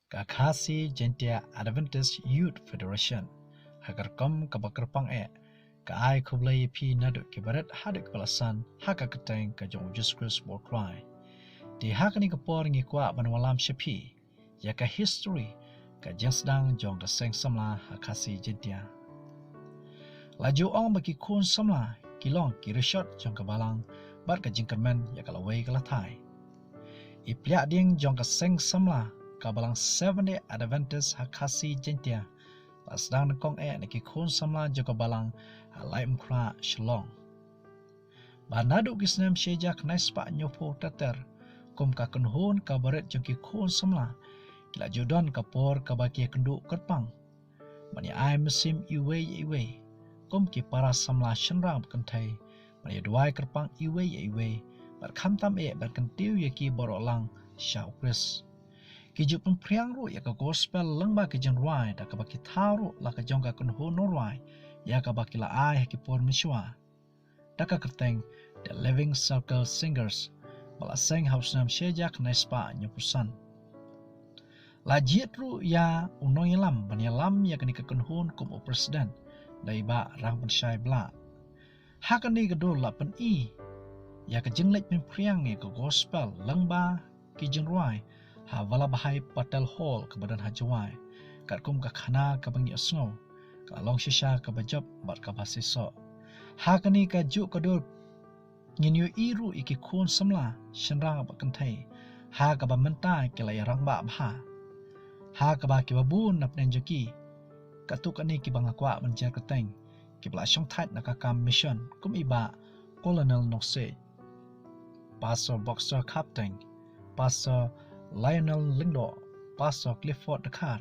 Kakasi Jentia Adventist Youth Federation hagar kom kabakerpang ka ai kublai pi nadu kibaret hadik balasan haka keteng ka jong Jesus war cry di hakani kapor ngi kwa banwalam shapi ya ka history ka jengsdang jong ka seng samla hakasi Jentia laju ong baki kun samla kilong kirishot jong ka balang bar ka jingkamen ya ka lawai ka lathai iplyak ding jong ka seng samla kabalang 7-day Adventist hakasi Jentia lasdang kong niki kun samla joko balang halai mkra shlong banadu kisnem shejak naispa nyopo tater kum ka kunhun kabaret jongki kun samla kila jodon kapor kabaki kendu kerpang mani ai musim iwe kum ki para samla shenrang kentai mani duai kerpang iwe bar khamtam bar kentiu yaki borolang shaukris Kiju pempriang ru ya ka gospel lengba ke jenruai da ka baki taru la ka jongka kunhu norwai ya ka baki la ai ki por miswa da ka kerteng the living circle singers bala seng hausnam shejak naispa nyopusan la jiet ru ya unong yalam banyalam ya kani ka kunhun kum o presiden dai ba rang pensyai bla hakani gedol la pen I ya ka jenglek pempriang ya ka gospel lengba ki jenruai Havala bahai patel hall ke badan hajawai kat kum ka khana ka bangi asngo ka long shisha ka bajab bat ka basiso hakani ka ju ka dor nginyu iru iki kun samla shenrang ba kantai ha ka ba mentai ke la yarang ba bha ha ka ba ki babun nap nen joki ka tu kani ki banga kwa menjar keteng ki bla shong thait na ka kam mission kum iba colonel nokse pastor boxer captain pastor Lionel Lindo, Pastor Clifford Dakar.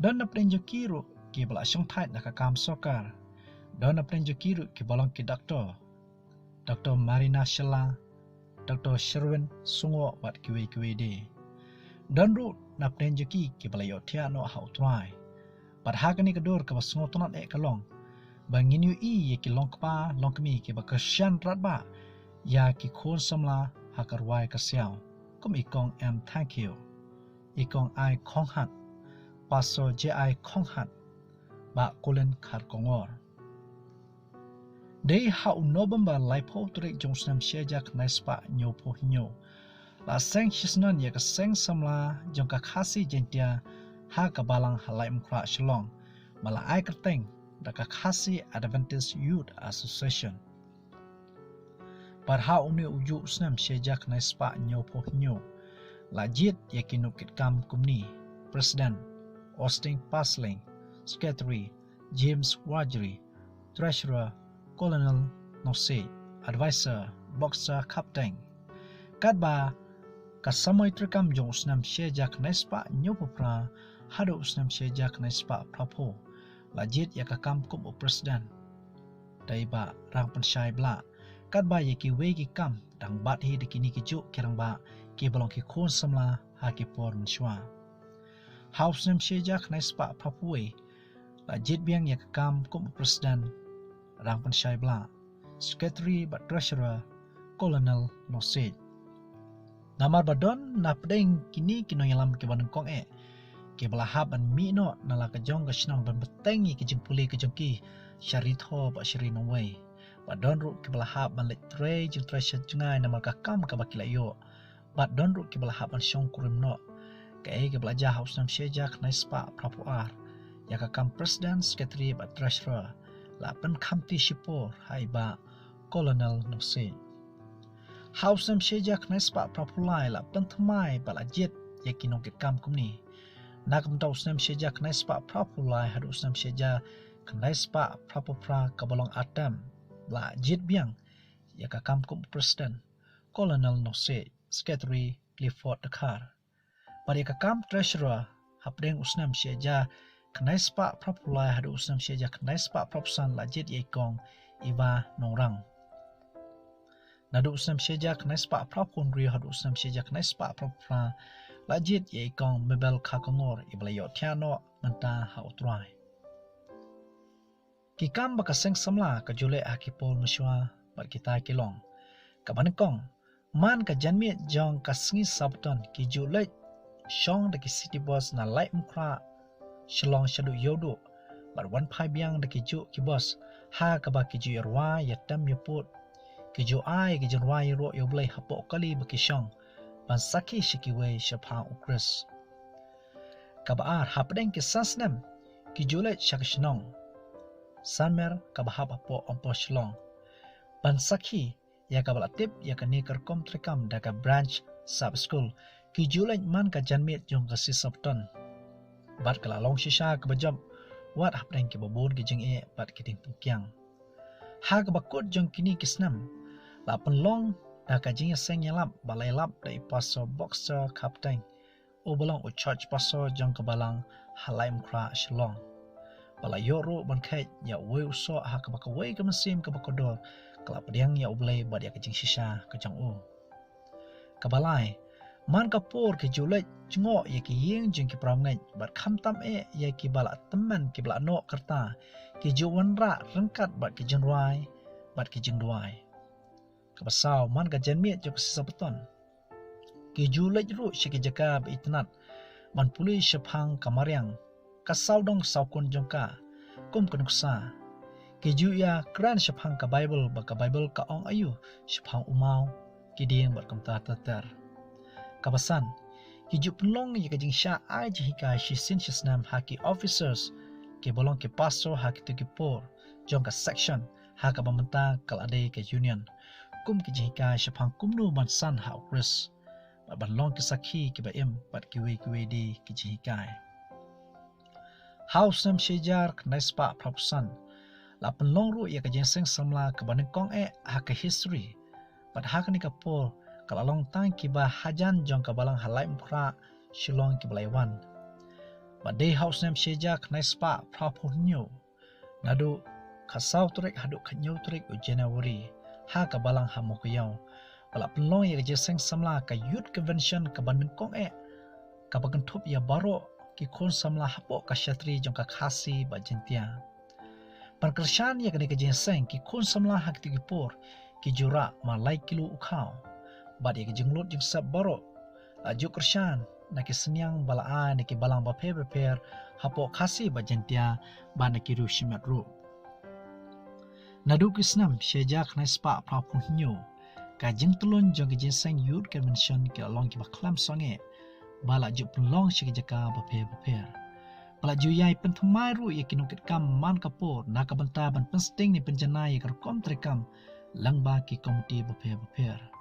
Dan na prenjokiru ki bala syong thait na kakam sokar. Dan na prenjokiru ki balong ki doktor. Dr. Marina Shella, Dr. Sherwin Sungo wat kiwe de. Dan ru na prenjoki ki bala yotia no hautrai. Pad hakani kedor ka basungo tonat kalong. Bangin yu I ye ki long kpa long kemi ki ba kesyan ratba. Ya ki khon samla hakarwai kasyao. Kum ikong thank you ikong ai khong hat pastor ji khong hat ba kulen khar kongor dei hau november laipo trek jongsnam shejak naispa nyopo hinyo la seng hisnan ya ka seng samla jong ka khasi Jentia ha ka balang halai mkra shlong mala ai kerteng da ka khasi Adventist Youth Association Parha uni uju snam shejak naispa nyopo hinyo lajit yakinukit kam kumni President Austin Pasling Secretary James Wajri Treasurer Colonel Nose Advisor Boxer Captain kadba kasamoy trekam jong snam shejak naispa nyopo pra hado snam shejak naispa prapo lajit yakakam kum o President daiba rang pensyai bla kat ba ye ki we ki kam dang bat hi de kini ki ju kerang ba ki balong ki khon samla ha ki por mshwa house nem shejak naispa papue la jit biang ye kam kum president rang pensyai bla secretary ba treasurer colonel Nosej namar badon na pedeng kini kino yalam ki baneng kong ki balahab an mi no na la ka jong ka shnang ban betengi ki jing puli ki jong ki syaritho ba shirino way Bat don ru ki belahap ban lek tre jeng tre sejungai nama ka kam ka bakila yo. Bat don ru ki belahap ban syong kurim no. Ka ki belajar haus nam shejak naispa prapu ar. Ya ka kam president secretary bat treasurer. La pen kam ti shipor hai ba colonel Nosej. Haus nam shejak naispa prapu lai la pen thamai ba la jet ya ki nongkit kam kumni. Nak mtau nam shejak naispa prapu lai hadu nam shejak naispa prapu pra kabalong atam. La jit biang ya ka kam kum president colonel Nosej secretary Clifford Dakar pada ka kam treasurer hapdeng usnam sheja knaispa propulai hadu usnam sheja knaispa propsan la jit ye kong iwa nongrang nadu usnam sheja knaispa propun ri hadu usnam sheja knaispa propra la jit ye kong mebel kakongor iblayo tiano menta hautrai Kikam baka seng samla ka jule akipol musywa bat kita kilong. Ka banikong man ka janmiet jong ka sengi sabton ki jule shong daki city boss na light mukra shalong shadu yodo bar wan phai biang daki ju ki boss ha ka ba ki ju yarwa yatam yaput ki ju ai ki jarwa yro yoblai hapo kali baki shong ban saki shikiwe shapha ukris ka ba ar hapdeng ki sasnam ki julet shakishnong sanmer ka ba hapo ompo shlong ban saki ya ka bala tip ya ka ni kerkom trekam da ka branch sub school ki julet man ka janmit jong ka sisapton bat kala long shisha ka bajam wat hapdeng ki babon ki jeng e bat ki ting pungkyang ha ka bakut jong kini kisnam la penlong da ka jing seng yalap balai lap dai paso boxer kapteng o balong o church paso jong ka balang halaim kra shlong bala yoro ban khai ya we uso ha ka baka we ka mesim ka bakodor kala pediang ya ublai bad ya ka jing shisha ka jang u ka balai man ka por ki julet jungo ya ki yeng jing ki pramngai bat kham tam e ya ki bala teman ki bala no kerta ki juwan ra rengkat bat ki jenwai bat ki jengduai ka basau man ka janmiet jo ka sisabeton ki julet ru shi ki jaka ba itnat man puli shapang kamaryang ka saudong saukun jongka kum kanuksa ki ju ya kran shapang ka bible ba ka bible ka ong ayu shapang umau ki ding bat kamta tatar kabasan ki ju penlong ya ka jing sha ai ji ka shi sin shisnam haki officers ki bolong ki pastor haki tu ki por jong ka section ha ka bamenta kal ade ka union kum ki ji ka shapang kumnu ban san ha ukris ba ban long ki sakhi ki ba em bat ki we di ki ji kai house nam shejar knaispa propsan la penlong ru ya ka jing seng samla ka ban kong e ha ka history bat ha ka ni ka por kalalong tang kiba hajan jong kabalang halai mukra shilong kibalaiwan ba day house nem sheja knai spa prapunyo nadu kasau trek hadu khanyo trek u January ha kabalang hamokyau bala penlong ya je seng samla ka youth convention ka ban kong e ka bagan thup ya baro ki khon samla hapo ka shatri jong ka khasi ba jentia parkershan ya ka je seng ki khon samla hak ti por ki jura ma lai kilo ukhau bad ya jenglut jeng sab baro aju kershan na ki senyang balaan na ki balang ba prepare hapo khasi ba jentia ba na ki ru shimat ru nadu kisnam sheja khna spa prapun nyu ka jeng tulun jong ki jeng youth convention ki along ki ba klam songe bala ju pelong shi ki jaka ba prepare bala ju yai pen thmai ru ya ki nukit kam man kapor na ka banta ban pensting ni penjana ya kar kom trekam langba ki komiti ba prepare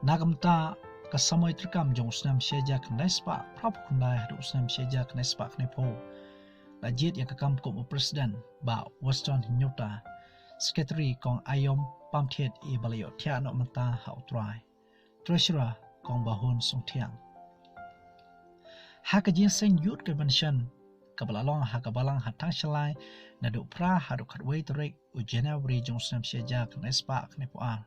nagamta ka samoi trikam jong usnam sheja knaispa prap kunai hadu usnam sheja knaispa knepo lajit ya kakam ko president ba Western Nyota secretary kong ayom pamthet e balayo thia no mata hautrai treasurer kong bahun songthiang hakajin seng youth convention kabalalong hakabalang hatang shalai nadu pra hadu khatwei trek u January jong usnam sheja knaispa knepo a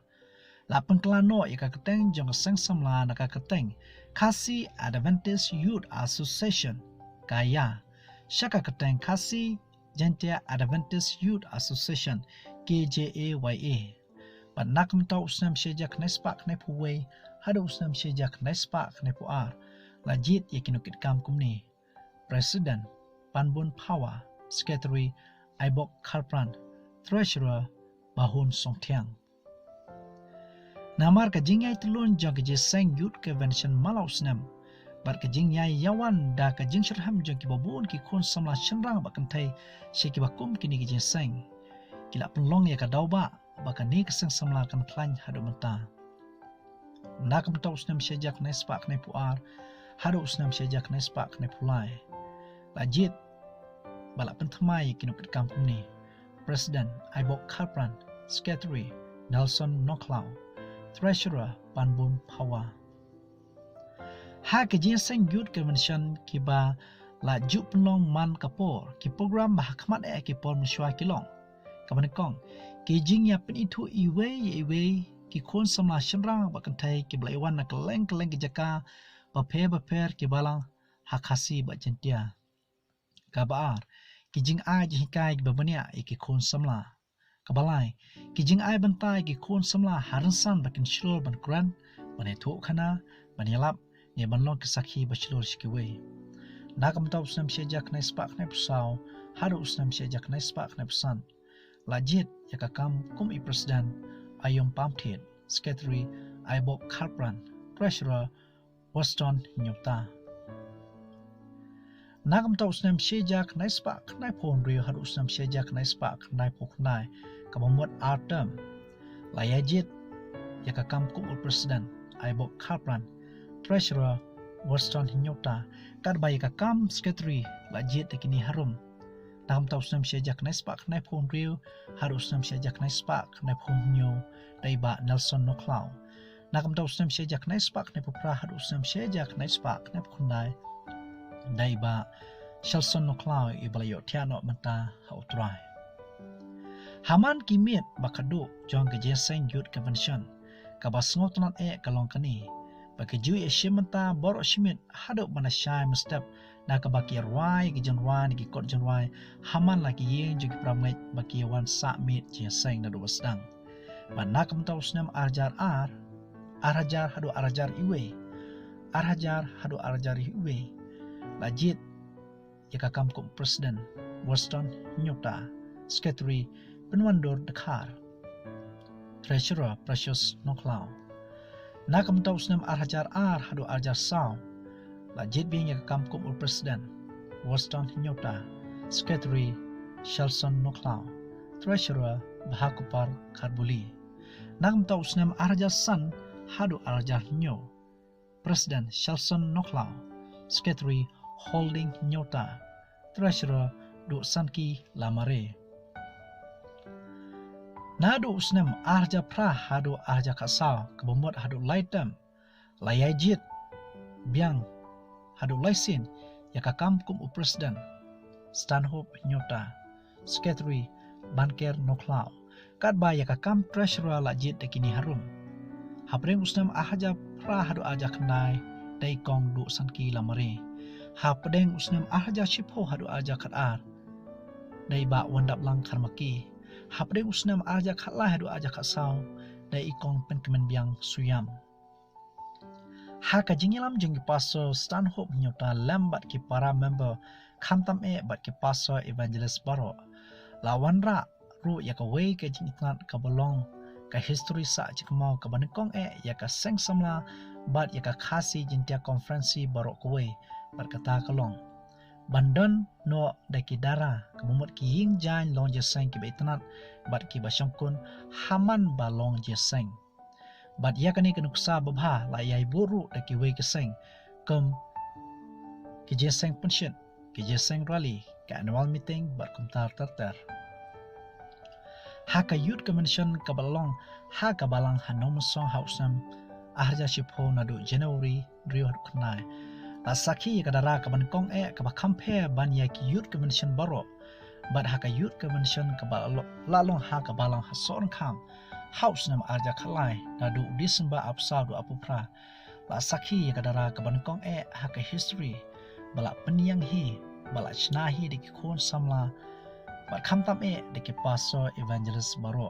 la pengkelano ya ka keteng jong seng samla na ka keteng Kasi Adventist Youth Association kaya syaka keteng Kasi Jentia Adventist Youth Association KJAYA ban nak mtau usnam sheja knespa knepuwe hada usnam sheja knespa knepu ar lajit ya kinukit kam kumni President Panbun Power Secretary Aibok Karpran Treasurer Bahun Songthiang namar ka jingyai telun jong ke seng youth convention malau snam bar ka jingyai yawan da ka jing shirham jong ki babun ki khon samla shenrang ba kantai she ki bakum kini ki seng kila penlong ya ka dauba ba ka ni ka seng samla kan klan hadu menta nak mta usnam shejak na spak ne puar hadu usnam shejak na spak ne pulai lajit bala penthmai kinukit kampung ni President Aibok Karpran Secretary Nelson Noklau Treasurer Panbun Power. Ha kejin seng youth convention kiba la ju penlong man kapor ki program bahakmat e ki por msyua kilong. Kaban kong ki jing ya pen itu iwe ki khon samla shenrang ba kantai ki blaiwan na keleng ki jaka ba phe ki balang hakasi ba jentia. Kabar ki jing a ji hikai ba bania ki khon samla. Kabalai ki jing ai bantai ki khon samla haransan bakin shlol ban kran ban etu khana ban yalap ye banlong kisaki bachelor shikiwe nakam tau usnam shejak na spak na pusau haru usnam shejak na spak na pusan lajit yakakam kum I president ayom pamthit secretary Bob Carpran treasurer Weston Nyota nakam tau usnam shejak na spak na phon rio haru usnam shejak na spak na poknai kabamot artem layajit yakakam kum president Bob Carpran treasurer Weston Nyota kadbai yakakam secretary lajit tekini harum nakam tau usnam shejak na spak na phon rio haru usnam shejak na spak na phon nyo daiba Nelson Noklau nakam tau usnam shejak na spak na popra haru usnam shejak na spak na phonai daiba Shelson Noklau ibalayo tiano menta hautrai haman kimit bakadu jong kejeseng youth convention kabasngot nan kalong kani bakaju yeshimenta bor shimit hadu manashai mustap na kabaki rai gijanwan gi kot janwai haman lagi yeng jogi pramai baki wan sakmit jeseng na do sedang manakam tau usnam arjar arhajar hadu arhajar iwe arhajar hadu arhajar iwe lajit yakakam kum president Weston Nyota secretary Penwandor Dekar treasurer Precious Noklau nakam tau usnam arhajar hadu arhajar saw lajit bing yakakam kum president Weston Nyota secretary Shelson Noklau treasurer Bahakupar Karbuli nakam tau usnam arhajar san hadu arhajar nyo president Shelson Noklau secretary Holding Nyota treasurer Duk Sanki Lamare nadu usnam arja pra hadu arja kasau kebomot hadu laitam layajit biang hadu laisin yakakam kum president Stanhope Nyota secretary Banker Noklau kadba yakakam treasurer lajit dekini harum hapreng usnam arja pra hadu arja kenai daikong Duk Sanki Lamare hapdeng usnam arja chipo hadu arja katar daiba wandap lang karmaki hapdeng usnam arja khatlah hadu arja khatsau dai ikong penkemen biang suyam haka jingilam jengi pastor Stanhope Nyota lambat ki para member khamtam bat ki pastor evangelist baro lawanra ru yakawe ke jingitnat kabolong ka history sa jikmau ka banekong yaka sengsamla bat yaka khasi jintia konferensi baro kowe berkata kalong bandon no dakidara kemumut ki ying jan long jeseng ki beitnat bat ki basyongkun haman balong jeseng bat yakani kenuksa babha la yai buru daki we keseng kem ki jeseng pension ki jeseng rally ka annual meeting bat kumtar tartar haka youth convention kabalong haka balang hanom song hausam aharja shipho nadu January rio knai Asaki kadara kaban kong kaba compare banya ki youth convention baro but haka youth convention kaba lalong haka balang hason kam house nam arja khalai nadu December apsa do apupra asaki kadara kaban kong haka history bala penyang hi bala chnahi de ki khon samla but khamtam de ki pastor evangelist baro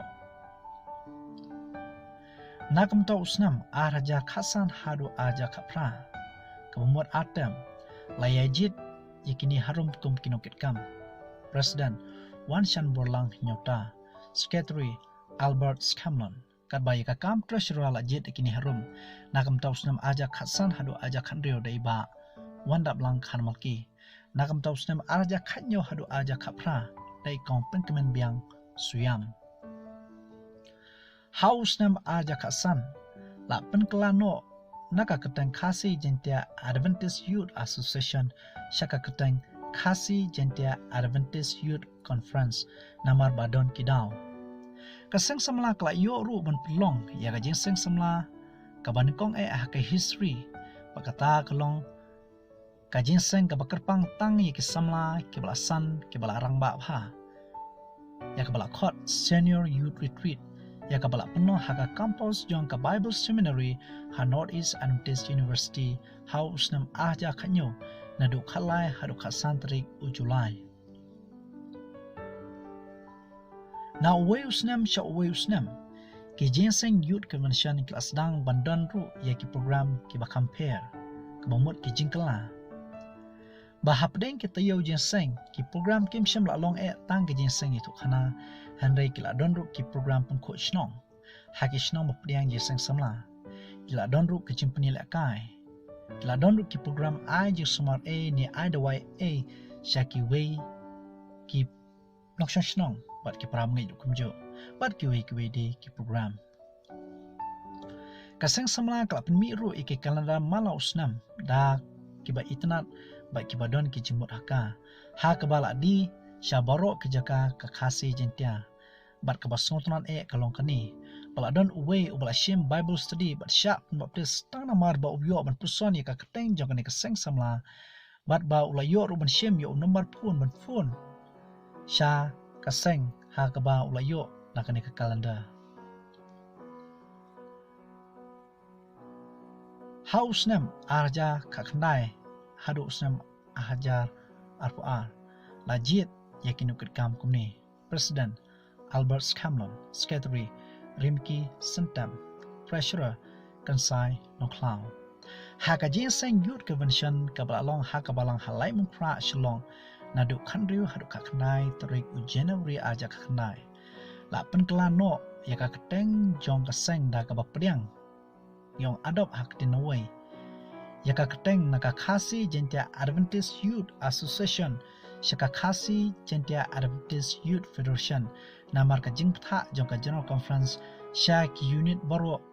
nakam ta usnam arja khasan hadu arja khapra kemumut atem layajit yakini harum kum kinokit kam president Wanshan Borlang Nyota secretary Albert Scanlon kadbai kakam treasurer lajit yakini harum nakam tausnam aja khatsan hadu aja khandrio daiba wandap lang khanmalki nakam tausnam aja khatnyo hadu aja khapra dai kompen kemen biang suyam hausnam aja khatsan la penkelano naka ketang khasi jentia Adventist Youth Association shaka ketang khasi jentia Adventist Youth Conference namar badon kidau kaseng samla kla yo ru ban pelong ya ga jeng samla kaban kong ke history pakata kelong ka jeng seng ka bakerpang tang ye ki samla ki balasan ki balarang ba ha ya ka bala khot senior youth retreat ya ka bala penuh haga campus jong ka Bible Seminary ha Northeast Adventist University house nam aja khanyo nadu khalai hadu khasantrik u Julai na weusnam sha weusnam ki jenseng youth convention kelas dang bandan ru ya ki program ki ba compare kebamut ki jingkala bahap deng kita yo jinseng ki program kim sham la long tang ki jinseng itu khana handai ki la don ru ki program pun ko shnong haki shnong bapdiang jinseng samla ki la don ru ki chimpani la kai ki la don ru ki program ai ji smart ni ai da wai shaki wei ki nok shnong bat ki pram ngai kumjo bat ki wei de ki program kaseng samla kala pen mi ru iki kalanda malau snam da ki ba itnat ba ki badon ki jimut haka ha ka bala di syabaro ki jaka ka khasi jentia bat ka basontan kalong kani bala don uwe ubala shim bible study bat sya ba plis tang namar ba ubyo ban puson ka keteng jong ni kaseng samla bat ba ulayo ru ban shim yo nomor phone sya kaseng ha ka ba ulayo nakani ka kalanda Haus nem arja kaknai hadu usnam ahajar arpuar lajit yakin ukit kam kumni President Albert Scanlon Secretary Rimki Sentam Treasurer Kansai Noklau haka jinseng youth convention kabalalong hakabalang halai mungpra shalong nadu khandriu hadu kaknai tarik January arja kaknai la penklan no yaka keteng jong kaseng da kabapriang yang adop hak dinawai yaka keteng naka khasi jentia Adventist Youth Association shaka khasi jentia Adventist Youth Federation namar ka jingptha jong ka General Conference sha ki unit baro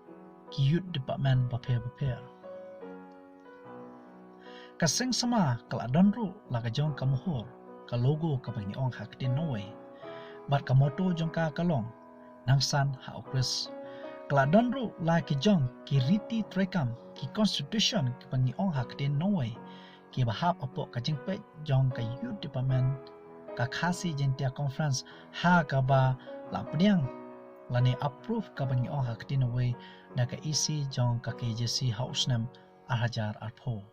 ki youth department bape kaseng sama kala donru la ka jong ka muhur ka logo ka bani ong hak dinawai bat ka moto jong ka kalong nangsan ha okres kala donru la ki jong ki riti trekam ki constitution ki pangi ong hak din Norway ki bahap opo ka jingpe jong ka youth department ka khasi jentia conference ha ka ba la pdiang la ne approve ka pangi ong hak din Norway na ka isi jong ka KJC house nam ahajar arpo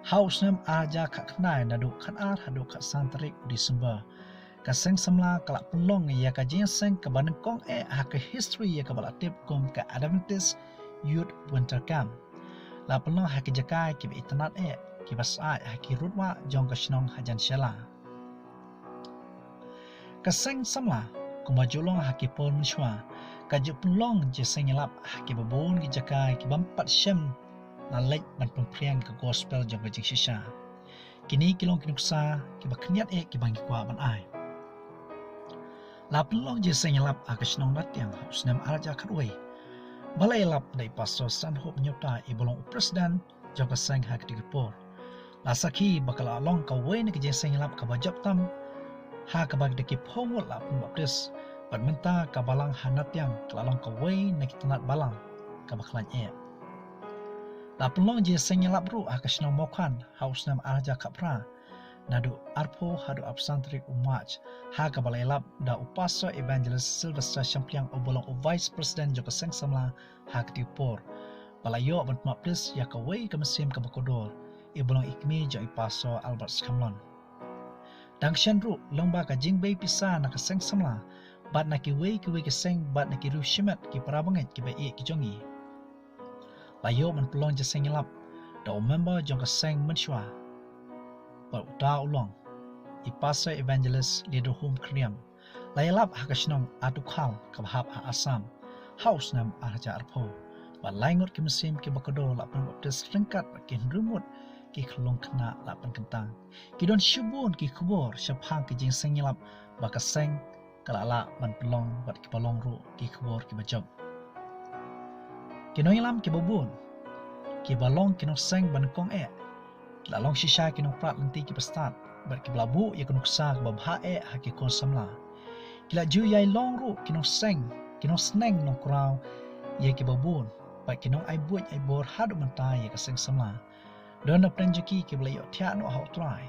house nam aja ka knai na du khan ar hadu ka santarik December kaseng samla kala penlong ya ka jinseng ka banengkong ha ka history ya ka bala tip kom ka Adventist Youth Winter Camp la penlong ha ki jakai ki itnat ki basai ha ki rutwa jong ka shnong hajan shela kaseng samla kuma julong ha ki pol mshwa ka ju penlong jiseng lap ha ki babon ki jakai ki bampat shem la lek ban pempriang ka gospel jong ka jingshisha kini kilong kinuksa ki bakniat ki bangi kwa ban ai la pelong je senyelap akasnong latiang haus nem arja khatwei balai lap dai pastor san hop nyota ibolong presiden joka sang hak digepor la sakhi bakala long ka wei ne je senyelap ka bajap tam ha ka bag de ki phomot la pun baptis bat menta ka balang hanatiang klalong ka wei ne kitanat balang ka baklan la pelong je senyelap ru akasnong mokhan haus nem arja khapra nadu arpo hadu absantrik umach ha ka balai lap da upaso evangelist Sylvester Champiang obolong vice president joka seng samla ha ka tipor balayo ban maplis ya ka wei ka mesim ka bakodor ibolong ikmi jo ipaso Albert Scanlon dangshan ru longba ka jingbei pisa na ka seng samla bat na ki wei ka seng bat na ki ru shimat ki parabanget ki bai ki jongi layo man pelong je seng lap da member joka seng menshwa Pak da ulong ipasa evangelist leader home kriam layalap hakasnong adukhal kabhap ha asam house nam arja arpo ba laingot ki mesim ki bakodo lapan baptis lengkat ki rumut ki khlong khna lapan kentang ki don shubun ki khubor shaphang ki jing sengelap ba kaseng kalala ban pelong bat ki palong ru ki khubor ki bajab ki noilam ki babun ki balong ki no seng ban kong la long shisha kinong prat lenti ki pastat bar ki blabu ya kinong sa babha ha ki kon samla kila ju yai long ru kinong seng kinong sneng nong kraw ya ki babun ba kinong ai buat ai bor hadu mentai ya ka seng samla don na prenjoki ki bla yo thia no ha trai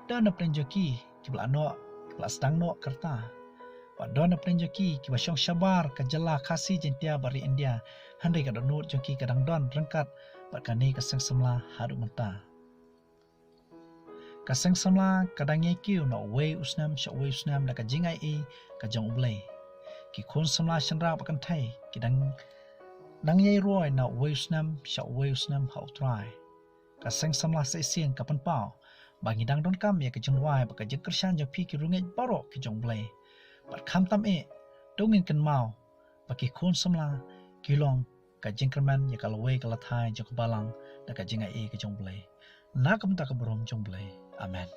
don na prenjoki ki bla no bla stang no kerta ba don na prenjoki ki ba shong shabar ka jala khasi jentia bari India handai ka donut joki kadang don rengkat ba kani ka seng samla hadu mentai kaseng samla kadang yekiu no wei usnam sha wei usnam da ka jingai ka jong ublei ki khon samla shanra pakan thai kidang nang yai roi na Wales nam hau try ka seng samla se siang kapan pau bangi dang don kam ya ke jong wai ba ka je kersan jo pi ki rungai baro ki jong blai bat kham tam e dongin kan mau ba ki khon samla kilong ka jingkerman ya kala wei kala thai jo balang da ka jinga e ki jong blai na kam ta ka brom jong blai amen